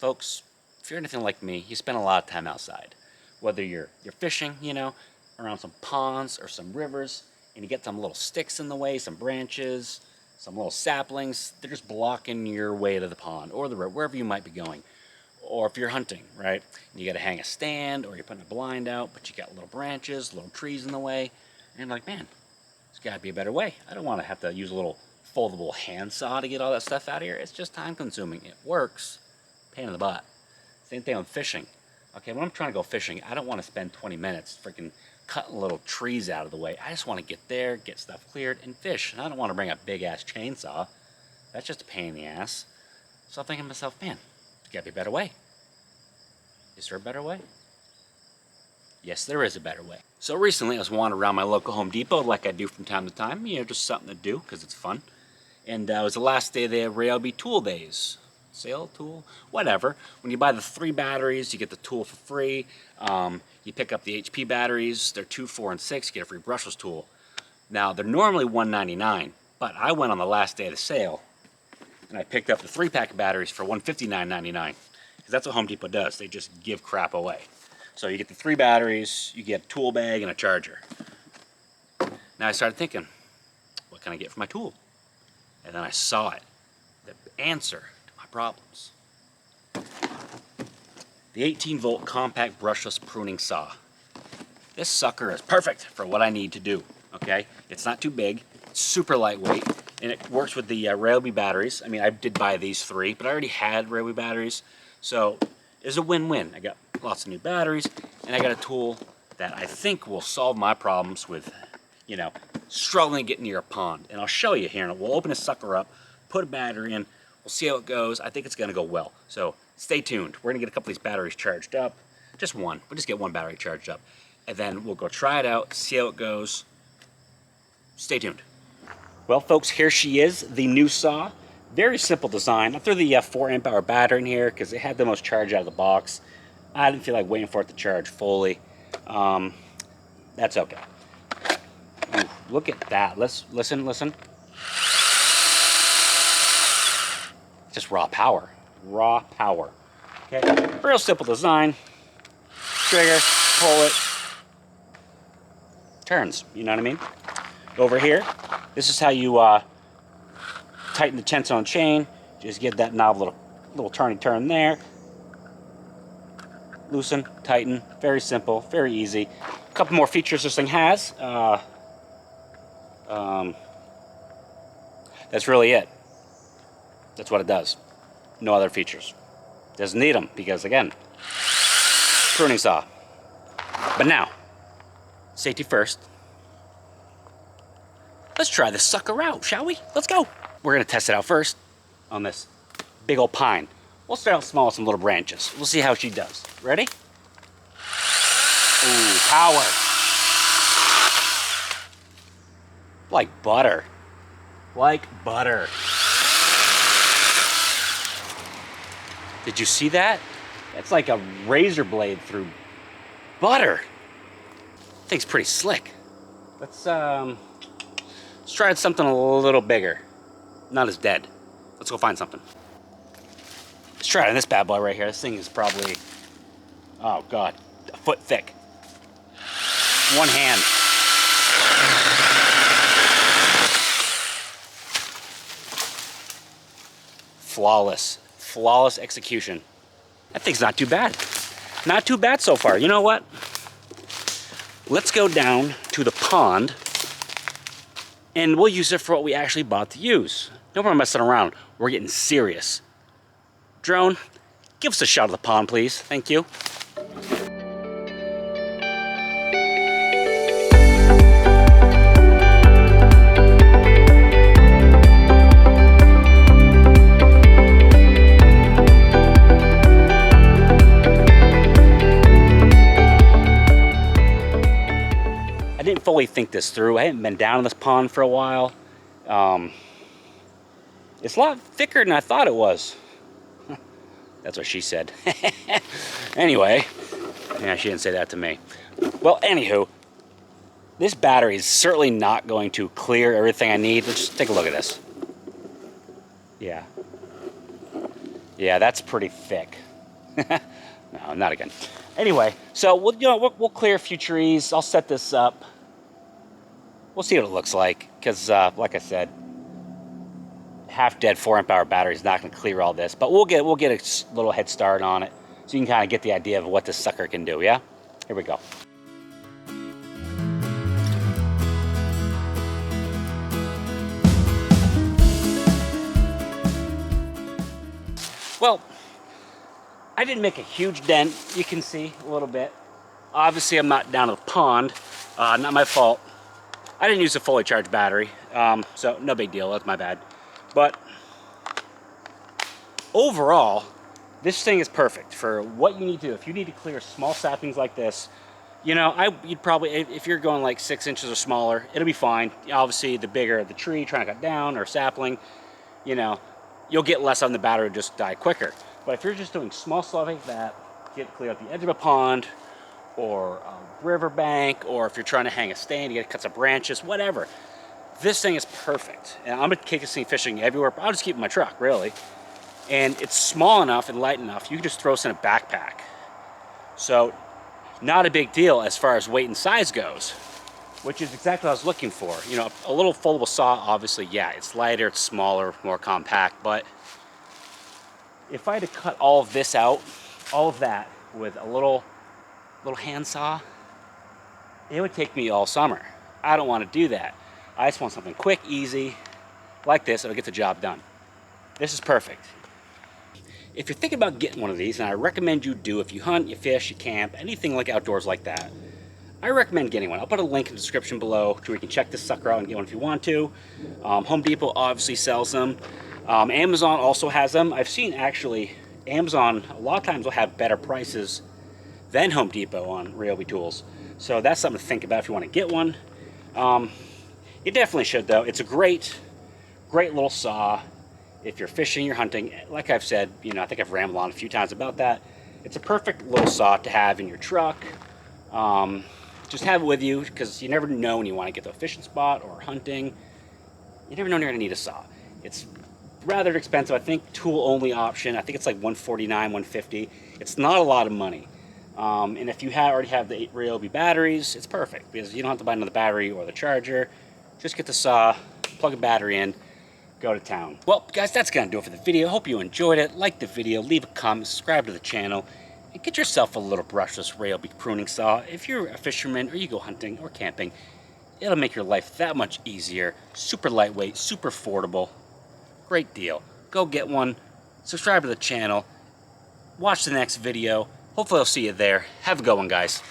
Folks, if you're anything like me, you spend a lot of time outside. Whether you're fishing, you know, around some ponds or some rivers, and you get some little sticks in the way, some branches, some little saplings, they're just blocking your way to the pond or the river, wherever you might be going. Or if you're hunting, right, you got to hang a stand or you're putting a blind out, but you got little branches, little trees in the way, and you're like, man, there's got to be a better way. I don't want to have to use a little foldable handsaw to get all that stuff out of here. It's just time consuming. It works. Pain in the butt. Same thing on fishing. Okay, when I'm trying to go fishing, I don't want to spend 20 minutes freaking cutting little trees out of the way. I just want to get there, get stuff cleared, and fish. And I don't want to bring a big-ass chainsaw. That's just a pain in the ass. So I'm thinking to myself, man, there's got to be a better way. Is there a better way? Yes, there is a better way. So recently I was wandering around my local Home Depot like I do from time to time. You know, just something to do because it's fun. And it was the last day of the Ryobi tool days. Sale, tool, whatever. When you buy the 3 batteries, you get the tool for free. You pick up the HP batteries. They're 2, 4, and 6. You get a free brushless tool. Now, they're normally $199, but I went on the last day of the sale, and I picked up the 3-pack batteries for $159.99, because that's what Home Depot does. They just give crap away. So you get the 3 batteries, you get a tool bag, and a charger. Now I started thinking, what can I get for my tool? And then I saw it. The answer problems. The 18-volt compact brushless pruning saw. This sucker is perfect for what I need to do, okay? It's not too big, it's super lightweight, and it works with the Ryobi batteries. I mean, I did buy these 3, but I already had Ryobi batteries, so it's a win-win. I got lots of new batteries, and I got a tool that I think will solve my problems with, you know, struggling to get near a pond. And I'll show you here, and we'll open this sucker up, put a battery in, we'll see how it goes. I think it's going to go well. So stay tuned. We're going to get a couple of these batteries charged up. Just one. We'll just get one battery charged up. And then we'll go try it out, see how it goes. Stay tuned. Well, folks, here she is, the new saw. Very simple design. I threw the 4 amp hour battery in here because it had the most charge out of the box. I didn't feel like waiting for it to charge fully. That's okay. Ooh, look at that. Let's listen. Just raw power. Raw power. Okay, real simple design. Trigger, pull it, turns. You know what I mean? Over here, this is how you tighten the tension chain. Just get that knob little turn there. Loosen, tighten. Very simple, very easy. A couple more features this thing has. That's really it. That's what it does. No other features. Doesn't need them because, again, pruning saw. But now, safety first. Let's try this sucker out, shall we? Let's go. We're going to test it out first on this big old pine. We'll start out small with some little branches. We'll see how she does. Ready? Ooh, power. Like butter. Like butter. Did you see that? That's like a razor blade through butter. Thing's pretty slick. Let's try something a little bigger. Not as dead. Let's go find something. Let's try it on this bad boy right here. This thing is probably, oh God, a foot thick. One hand. Flawless. Flawless execution. That thing's not too bad. Not too bad so far. You know what? Let's go down to the pond and we'll use it for what we actually bought to use. No more messing around. We're getting serious. Drone, give us a shot of the pond, please. Thank you. I didn't fully think this through. I hadn't been down in this pond for a while. It's a lot thicker than I thought it was. That's what she said. Anyway, yeah, she didn't say that to me. Well, anywho, this battery is certainly not going to clear everything I need. Let's just take a look at this. Yeah. Yeah, that's pretty thick. No, not again. Anyway, so we'll clear a few trees. I'll set this up. We'll see what it looks like, because like I said, half-dead 4-amp-hour battery is not going to clear all this, but we'll get a little head start on it, so you can kind of get the idea of what this sucker can do. Yeah, here we go. Well, I didn't make a huge dent. You can see a little bit. Obviously, I'm not down to the pond. Not my fault. I didn't use a fully charged battery, so no big deal. That's my bad. But overall, this thing is perfect for what you need to do. If you need to clear small saplings like this, you know, you'd probably, if you're going like 6 inches or smaller, it'll be fine. Obviously, the bigger the tree trying to cut down or sapling, you know, you'll get less on the battery, just die quicker. But if you're just doing small stuff like that, get clear at the edge of a pond or a river bank, or if you're trying to hang a stand, you get to cut some branches, whatever. This thing is perfect. And I'm gonna take this thing fishing everywhere, but I'll just keep it in my truck, really. And it's small enough and light enough, you can just throw this in a backpack. So, not a big deal as far as weight and size goes, which is exactly what I was looking for. You know, a little foldable saw, obviously, yeah, it's lighter, it's smaller, more compact, but if I had to cut all of this out, all of that, with a little handsaw, it would take me all summer. I don't want to do that. I just want something quick, easy, like this, that'll get the job done. This is perfect. If you're thinking about getting one of these, and I recommend you do, if you hunt, you fish, you camp, anything like outdoors like that, I recommend getting one. I'll put a link in the description below to where you can check this sucker out and get one if you want to. Home Depot obviously sells them. Amazon also has them. I've seen actually, Amazon a lot of times will have better prices than Home Depot on Ryobi tools. So that's something to think about if you want to get one. You definitely should though. It's a great little saw. If you're fishing, you're hunting, like I've said, you know, I think I've rambled on a few times about that. It's a perfect little saw to have in your truck. Just have it with you, because you never know when you want to get to a fishing spot or hunting. You never know when you're going to need a saw. It's rather expensive. I think tool-only option, I think it's like $149, $150. It's not a lot of money. And if you already have the 8 Ryobi batteries, it's perfect, because you don't have to buy another battery or the charger. Just get the saw, plug a battery in, go to town. Well, guys, that's gonna do it for the video. Hope you enjoyed it. Like the video, leave a comment, subscribe to the channel, and get yourself a little brushless Ryobi pruning saw. If you're a fisherman or you go hunting or camping, it'll make your life that much easier. Super lightweight, super affordable. Great deal. Go get one. Subscribe to the channel. Watch the next video. Hopefully I'll see you there. Have a good one, guys.